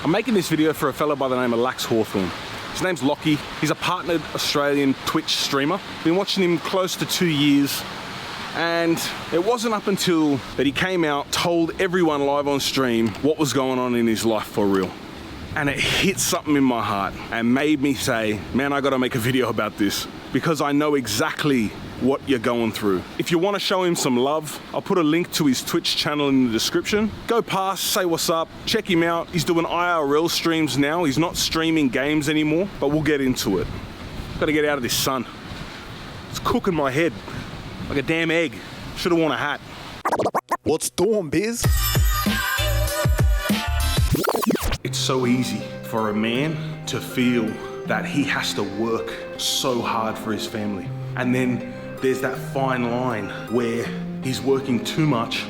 I'm making this video for a fella by the name of LAXHAWTHORN. His name's Lockie. He's a partnered Australian Twitch streamer. Been watching him close to 2 years. And it wasn't up until that he came out, told everyone live on stream what was going on in his life for real. And it hit something in my heart and made me say, man, I gotta make a video about this because I know exactly what you're going through. If you wanna show him some love, I'll put a link to his Twitch channel in the description. Go past, say what's up, check him out. He's doing IRL streams now. He's not streaming games anymore, but we'll get into it. Gotta get out of this sun. It's cooking my head like a damn egg. Should've worn a hat. What's doing, Biz? It's so easy for a man to feel that he has to work so hard for his family. And then there's that fine line where he's working too much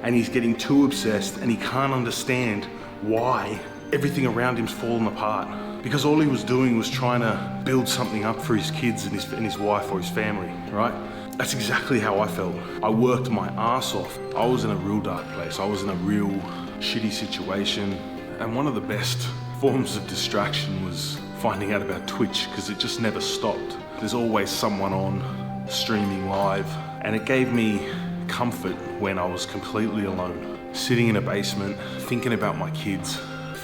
and he's getting too obsessed and he can't understand why everything around him's fallen apart. Because all he was doing was trying to build something up for his kids and his wife or his family, right? That's exactly how I felt. I worked my ass off. I was in a real dark place. I was in a real shitty situation. And one of the best forms of distraction was finding out about Twitch because it just never stopped. There's always someone on streaming live, and it gave me comfort when I was completely alone, sitting in a basement, thinking about my kids,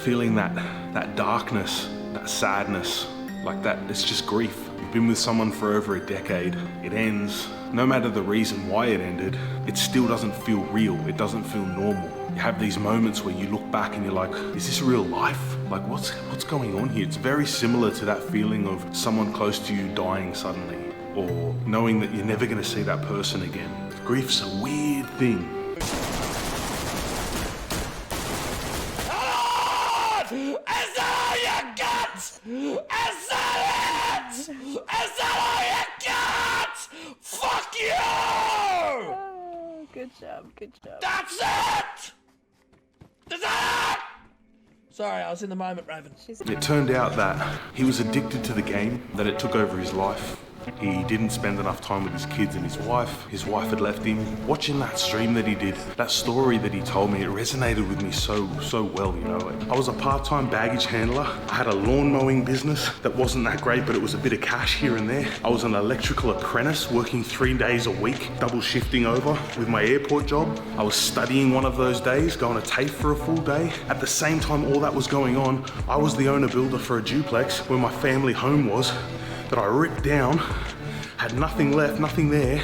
feeling that darkness, that sadness, like that. It's just grief. You've been with someone for over a decade. It ends. No matter the reason why it ended, it still doesn't feel real. It doesn't feel normal. You have these moments where you look back and you're like, is this real life? Like, what's going on here? It's very similar to that feeling of someone close to you dying suddenly, or knowing that you're never gonna see that person again. Grief's a weird thing. Is that all you got? Is that it? Is that all you got? Fuck you! Oh, good job, good job. That's it! Is that it? Sorry, I was in the moment, Raven. It turned out that he was addicted to the game, that it took over his life. He didn't spend enough time with his kids and his wife. His wife had left him. Watching that stream that he did, that story that he told me, it resonated with me so well, you know. I was a part-time baggage handler. I had a lawn mowing business that wasn't that great, but it was a bit of cash here and there. I was an electrical apprentice working 3 days a week, double shifting over with my airport job. I was studying one of those days, going to TAFE for a full day. At the same time all that was going on, I was the owner builder for a duplex where my family home was, that I ripped down, had nothing left, nothing there,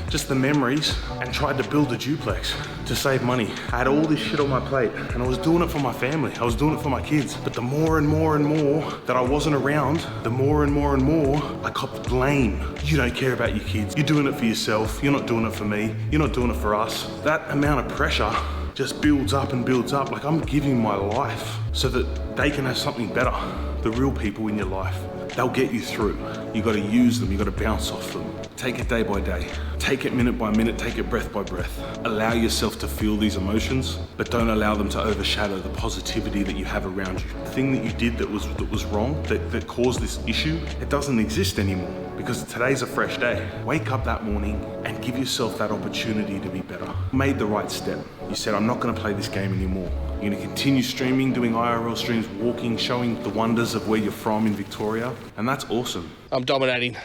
just the memories, and tried to build a duplex to save money. I had all this shit on my plate, and I was doing it for my family, I was doing it for my kids. But the more and more that I wasn't around, the more and more I copped blame. You don't care about your kids, you're doing it for yourself, you're not doing it for me, you're not doing it for us. That amount of pressure just builds up and builds up. Like, I'm giving my life so that they can have something better. The real people in your life, they'll get you through. You gotta use them, you gotta bounce off them. Take it day by day, take it minute by minute, take it breath by breath. Allow yourself to feel these emotions, but don't allow them to overshadow the positivity that you have around you. The thing that you did that was wrong, that caused this issue, it doesn't exist anymore because today's a fresh day. Wake up that morning and give yourself that opportunity to be better. You made the right step. You said, I'm not gonna play this game anymore. You're gonna continue streaming, doing IRL streams, walking, showing the wonders of where you're from in Victoria, and that's awesome. I'm dominating.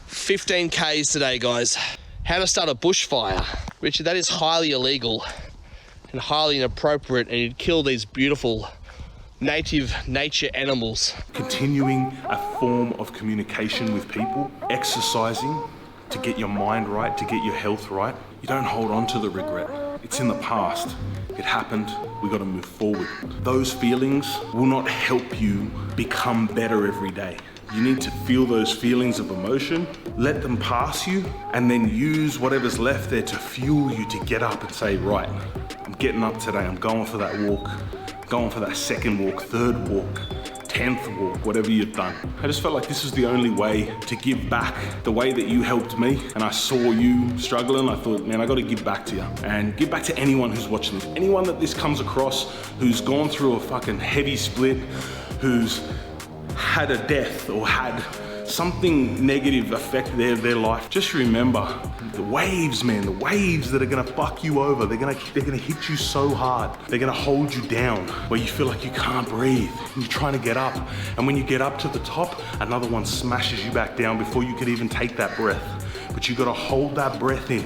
15 Ks today, guys. How to start a bushfire. Richard, that is highly illegal and highly inappropriate, and you'd kill these beautiful native nature animals. Continuing a form of communication with people, exercising to get your mind right, to get your health right. You don't hold on to the regret. It's in the past. It happened, we gotta move forward. Those feelings will not help you become better every day. You need to feel those feelings of emotion, let them pass you, and then use whatever's left there to fuel you to get up and say, right, I'm getting up today, I'm going for that walk, going for that second walk, third walk, 10th walk, whatever you've done. I just felt like this was the only way to give back the way that you helped me, and I saw you struggling. I thought, man, I gotta give back to you, and give back to anyone who's watching this. Anyone that this comes across who's gone through a fucking heavy split, who's had a death or had something negative affect their life, just remember the waves, man, the waves that are gonna fuck you over. They're gonna hit you so hard. They're gonna hold you down where you feel like you can't breathe. And you're trying to get up. And when you get up to the top, another one smashes you back down before you could even take that breath. But you gotta hold that breath in.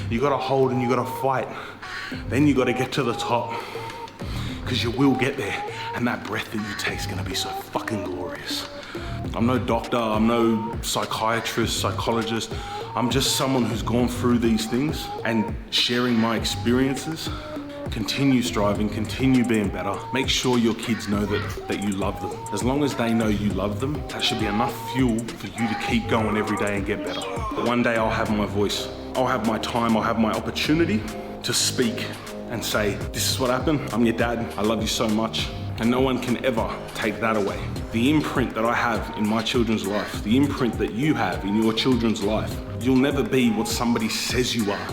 You gotta hold and you gotta fight. Then you gotta get to the top, because you will get there. And that breath that you take is gonna be so fucking glorious. I'm no doctor, I'm no psychiatrist, psychologist. I'm just someone who's gone through these things and sharing my experiences. Continue striving, continue being better. Make sure your kids know that you love them. As long as they know you love them, that should be enough fuel for you to keep going every day and get better. One day I'll have my voice. I'll have my time, I'll have my opportunity to speak and say, this is what happened, I'm your dad, I love you so much. And no one can ever take that away. The imprint that I have in my children's life, the imprint that you have in your children's life, you'll never be what somebody says you are.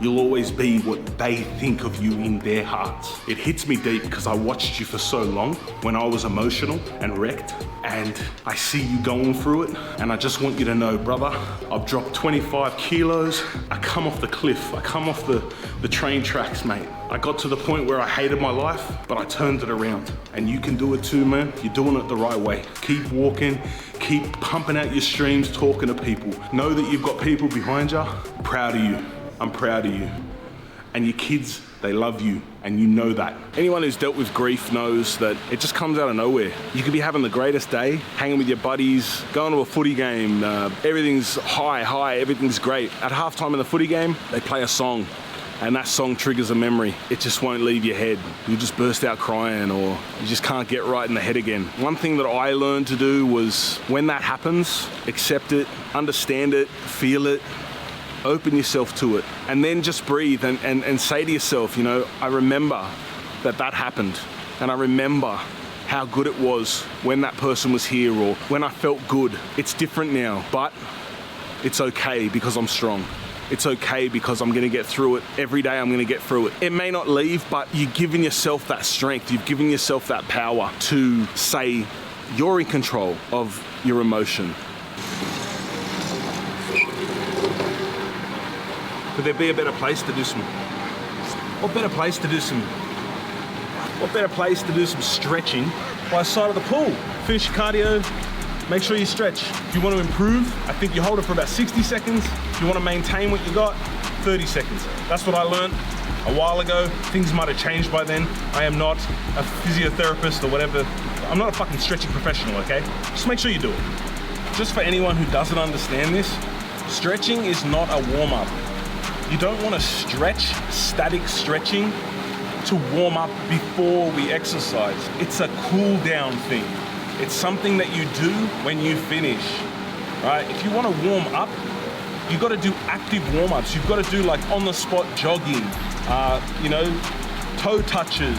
You'll always be what they think of you in their hearts. It hits me deep because I watched you for so long when I was emotional and wrecked, and I see you going through it, and I just want you to know, brother, I've dropped 25 kilos. I come off the cliff. I come off the train tracks, mate. I got to the point where I hated my life, but I turned it around. And you can do it too, man. You're doing it the right way. Keep walking, keep pumping out your streams, talking to people. Know that you've got people behind you. Proud of you. I'm proud of you. And your kids, they love you, and you know that. Anyone who's dealt with grief knows that it just comes out of nowhere. You could be having the greatest day, hanging with your buddies, going to a footy game, everything's high, everything's great. At halftime in the footy game, they play a song, and that song triggers a memory. It just won't leave your head. You'll just burst out crying, or you just can't get right in the head again. One thing that I learned to do was, when that happens, accept it, understand it, feel it, open yourself to it, and then just breathe and say to yourself, you know, I remember that happened, and I remember how good it was when that person was here, or when I felt good. It's different now, but it's okay because I'm strong. It's okay because I'm gonna get through it. Every day I'm gonna get through it. It may not leave, but you've given yourself that strength. You've given yourself that power to say you're in control of your emotion. Could there be a better place to do some? What better place to do some? What better place to do some stretching by the side of the pool? Finish your cardio. Make sure you stretch. If you want to improve, I think you hold it for about 60 seconds. If you want to maintain what you got, 30 seconds. That's what I learned a while ago. Things might have changed by then. I am not a physiotherapist or whatever. I'm not a fucking stretching professional, okay? Just make sure you do it. Just for anyone who doesn't understand this, stretching is not a warm-up. You don't want to stretch, static stretching, to warm up before we exercise. It's a cool down thing. It's something that you do when you finish, right? If you want to warm up, you've got to do active warm-ups. You've got to do like on-the-spot jogging, you know, toe touches,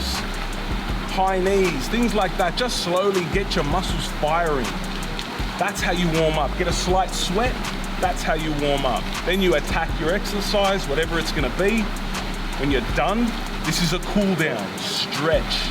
high knees, things like that. Just slowly get your muscles firing. That's how you warm up. Get a slight sweat. That's how you warm up. Then you attack your exercise, whatever it's gonna be. When you're done, this is a cool down. Stretch,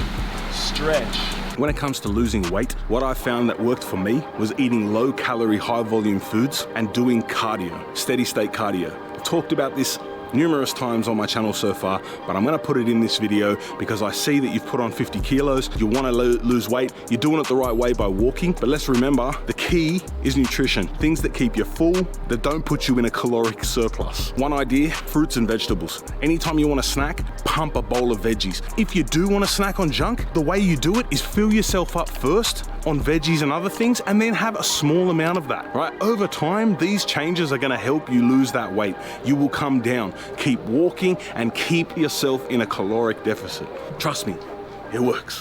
stretch. When it comes to losing weight, what I found that worked for me was eating low calorie, high volume foods and doing cardio, steady state cardio. I've talked about this numerous times on my channel so far, but I'm gonna put it in this video because I see that you've put on 50 kilos, you wanna lose weight, you're doing it the right way by walking, but let's remember, the key is nutrition. Things that keep you full, that don't put you in a caloric surplus. One idea, fruits and vegetables. Anytime you wanna snack, pump a bowl of veggies. If you do wanna snack on junk, the way you do it is fill yourself up first on veggies and other things, and then have a small amount of that, right? Over time, these changes are gonna help you lose that weight. You will come down. Keep walking and keep yourself in a caloric deficit. Trust me, it works.